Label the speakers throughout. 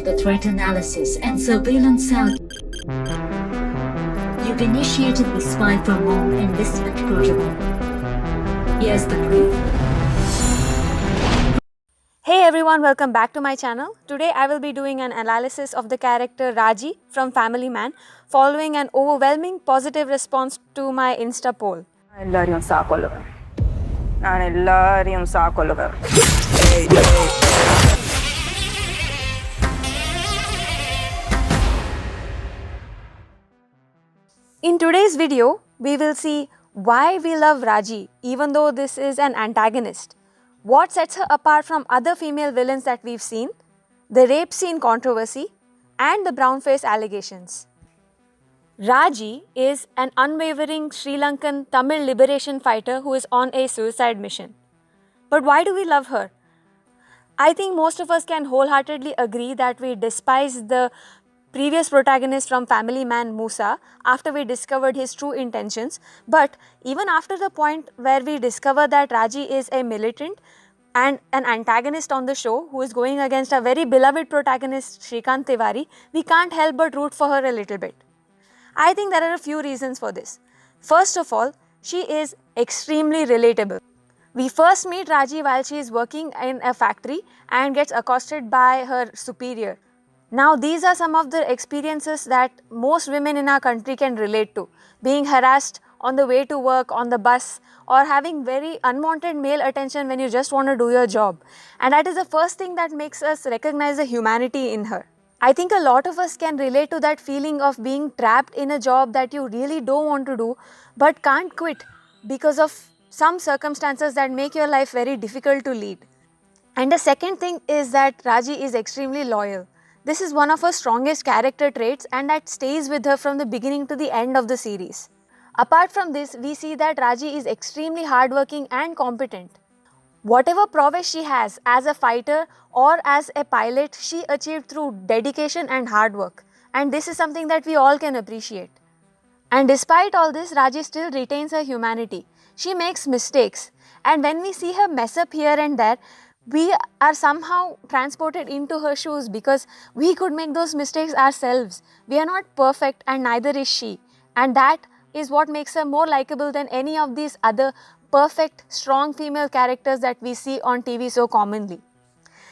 Speaker 1: the threat analysis and surveillance cell. You've initiated the spy from home enlistment protocol. Here's the brief.
Speaker 2: Hey everyone, welcome back to my channel. Today I will be doing an analysis of the character Raji from Family Man following an overwhelming positive response to my Insta poll. In today's video, we will see why we love Raji even though this is an antagonist, what sets her apart from other female villains that we've seen, the rape scene controversy, and the brownface allegations. Raji is an unwavering Sri Lankan Tamil liberation fighter who is on a suicide mission. But why do we love her? I think most of us can wholeheartedly agree that we despise the previous protagonist from Family Man, Musa, after we discovered his true intentions. But even after the point where we discover that Raji is a militant and an antagonist on the show who is going against a very beloved protagonist, Shrikant Tiwari, we can't help but root for her a little bit. I think there are a few reasons for this. First of all, she is extremely relatable. We first meet Raji while she is working in a factory and gets accosted by her superior. Now, these are some of the experiences that most women in our country can relate to. Being harassed on the way to work, on the bus, or having very unwanted male attention when you just want to do your job. And that is the first thing that makes us recognize the humanity in her. I think a lot of us can relate to that feeling of being trapped in a job that you really don't want to do but can't quit because of some circumstances that make your life very difficult to lead. And the second thing is that Raji is extremely loyal. This is one of her strongest character traits and that stays with her from the beginning to the end of the series. Apart from this, we see that Raji is extremely hardworking and competent. Whatever prowess she has as a fighter or as a pilot, she achieved through dedication and hard work. And this is something that we all can appreciate. And despite all this, Raji still retains her humanity. She makes mistakes. And when we see her mess up here and there, we are somehow transported into her shoes because we could make those mistakes ourselves. We are not perfect and neither is she. And that is what makes her more likable than any of these other perfect, strong female characters that we see on TV so commonly.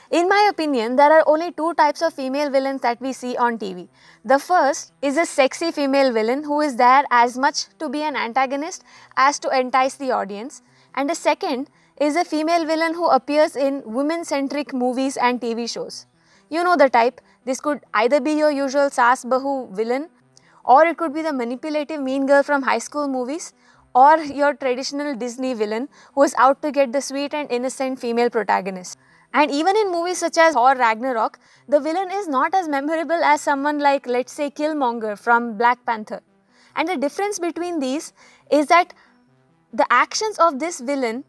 Speaker 2: In my opinion, there are only two types of female villains that we see on TV. The first is a sexy female villain who is there as much to be an antagonist as to entice the audience. And the second is a female villain who appears in women-centric movies and TV shows. You know the type. This could either be your usual Saas Bahu villain, or it could be the manipulative mean girl from high school movies, or your traditional Disney villain who is out to get the sweet and innocent female protagonist. And even in movies such as Thor Ragnarok, the villain is not as memorable as someone like, let's say, Killmonger from Black Panther. And the difference between these is that the actions of this villain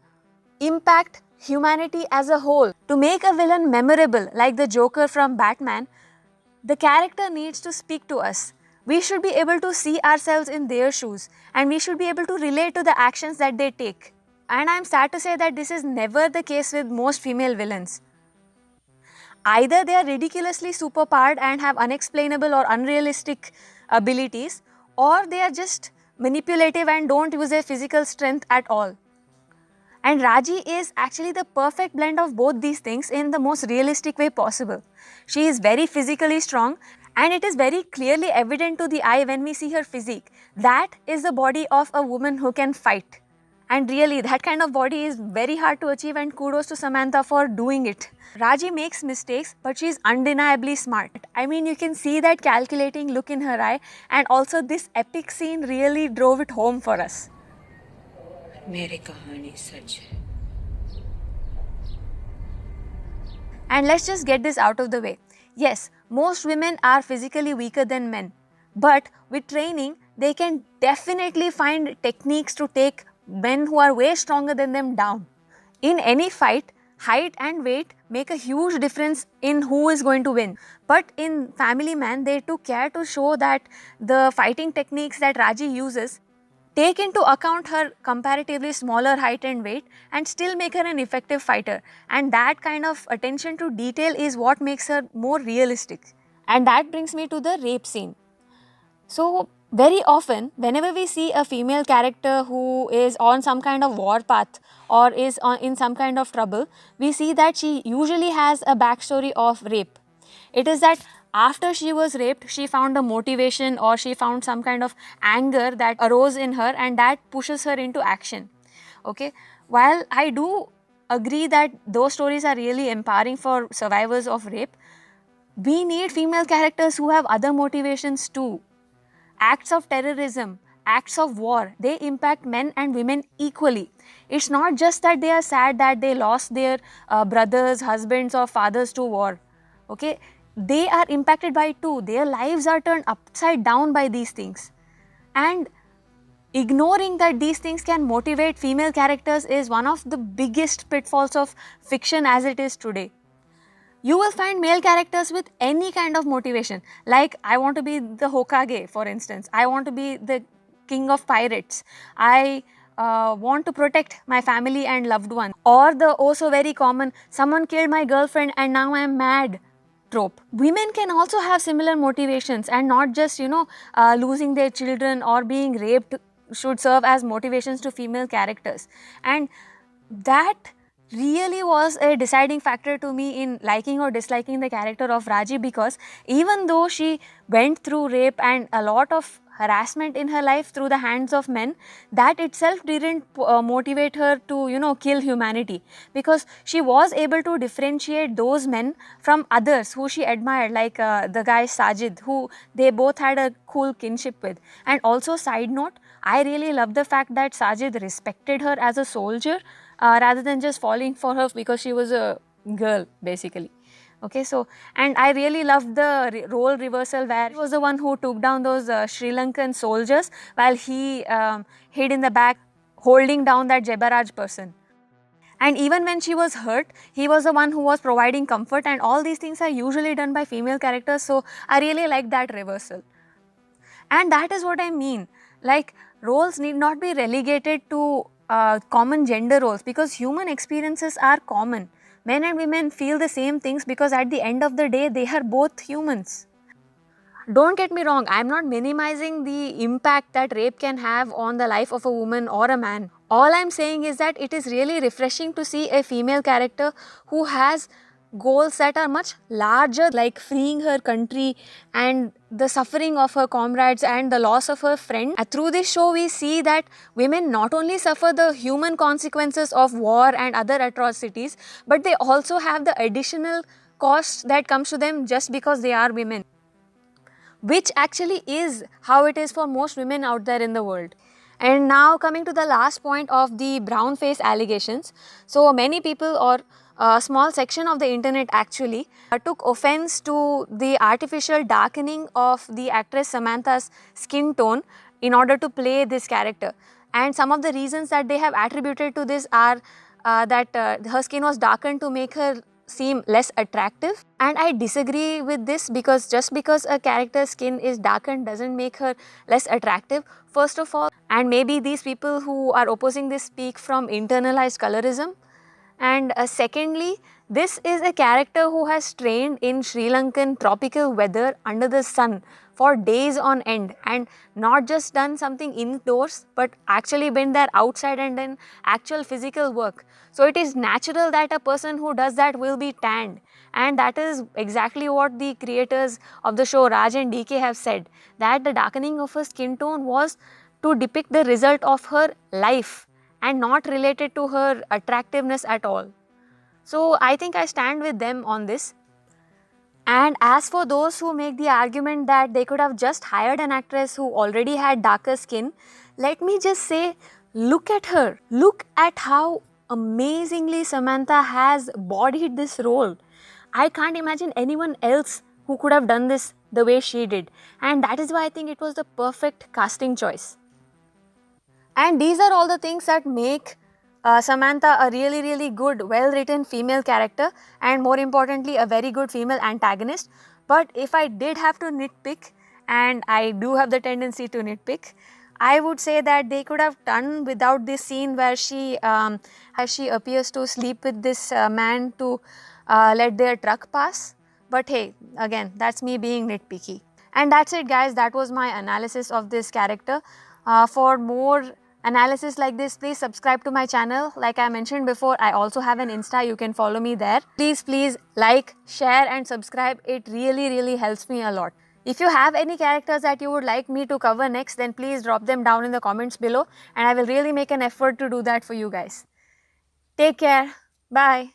Speaker 2: impact humanity as a whole. To make a villain memorable like the Joker from Batman, the character needs to speak to us. We should be able to see ourselves in their shoes and we should be able to relate to the actions that they take. And I am sad to say that this is never the case with most female villains. Either they are ridiculously superpowered and have unexplainable or unrealistic abilities, or they are just manipulative and don't use their physical strength at all. And Raji is actually the perfect blend of both these things in the most realistic way possible. She is very physically strong and it is very clearly evident to the eye when we see her physique. That is the body of a woman who can fight. And really, that kind of body is very hard to achieve and kudos to Samantha for doing it. Raji makes mistakes, but she is undeniably smart. I mean, you can see that calculating look in her eye, and also this epic scene really drove it home for us. And let's just get this out of the way. Yes, most women are physically weaker than men, but with training, they can definitely find techniques to take men who are way stronger than them down. In any fight, height and weight make a huge difference in who is going to win. But in Family Man, they took care to show that the fighting techniques that Raji uses take into account her comparatively smaller height and weight and still make her an effective fighter. And that kind of attention to detail is what makes her more realistic. And that brings me to the rape scene. So, very often, whenever we see a female character who is on some kind of war path or is in some kind of trouble, we see that she usually has a backstory of rape. It is that after she was raped, she found a motivation or she found some kind of anger that arose in her, and that pushes her into action. Okay, while I do agree that those stories are really empowering for survivors of rape, we need female characters who have other motivations too. Acts of terrorism, acts of war, they impact men and women equally. It's not just that they are sad that they lost their brothers, husbands or fathers to war. Okay, they are impacted by it too. Their lives are turned upside down by these things. And ignoring that these things can motivate female characters is one of the biggest pitfalls of fiction as it is today. You will find male characters with any kind of motivation, like I want to be the Hokage, for instance. I want to be the king of pirates. I want to protect my family and loved ones. Or the also very common, someone killed my girlfriend and now I am mad trope. Women can also have similar motivations, and not just, losing their children or being raped should serve as motivations to female characters. And that really was a deciding factor to me in liking or disliking the character of Raji, because even though she went through rape and a lot of harassment in her life through the hands of men, that itself didn't motivate her to kill humanity, because she was able to differentiate those men from others who she admired, like the guy Sajid, who they both had a cool kinship with. And also, side note, I really love the fact that Sajid respected her as a soldier rather than just falling for her because she was a girl, basically. Okay, so, and I really loved the role reversal where he was the one who took down those Sri Lankan soldiers while he hid in the back holding down that Jebaraj person. And even when she was hurt, he was the one who was providing comfort, and all these things are usually done by female characters, so I really like that reversal. And that is what I mean, like roles need not be relegated to common gender roles, because human experiences are common. Men and women feel the same things because at the end of the day they are both humans. Don't get me wrong, I am not minimizing the impact that rape can have on the life of a woman or a man. All I am saying is that it is really refreshing to see a female character who has goals that are much larger, like freeing her country and the suffering of her comrades and the loss of her friend. Through this show, we see that women not only suffer the human consequences of war and other atrocities, but they also have the additional cost that comes to them just because they are women, which actually is how it is for most women out there in the world. And now coming to the last point of the brown face allegations. So many people, or a small section of the internet actually, took offense to the artificial darkening of the actress Samantha's skin tone in order to play this character. And some of the reasons that they have attributed to this are that her skin was darkened to make her seem less attractive, and I disagree with this, because just because a character's skin is darkened doesn't make her less attractive, first of all. And maybe these people who are opposing this speak from internalized colorism. And secondly, this is a character who has trained in Sri Lankan tropical weather under the sun for days on end, and not just done something indoors but actually been there outside and done actual physical work. So it is natural that a person who does that will be tanned, and that is exactly what the creators of the show Raj and DK have said, that the darkening of her skin tone was to depict the result of her life and not related to her attractiveness at all. So I think I stand with them on this. And as for those who make the argument that they could have just hired an actress who already had darker skin, let me just say, look at her. Look at how amazingly Samantha has bodied this role. I can't imagine anyone else who could have done this the way she did. And that is why I think it was the perfect casting choice. And these are all the things that make Samantha a really good, well written female character, and more importantly a very good female antagonist. But if I did have to nitpick, and I do have the tendency to nitpick, I would say that they could have done without this scene where she appears to sleep with this man to let their truck pass. But hey, again, that's me being nitpicky. And that's it, guys. That was my analysis of this character. For more analysis like this, please subscribe to my channel. Like I mentioned before, I also have an Insta. You can follow me there. Please like, share and subscribe. It really helps me a lot. If you have any characters that you would like me to cover next, then please drop them down in the comments below and I will really make an effort to do that for you guys. Take care. Bye.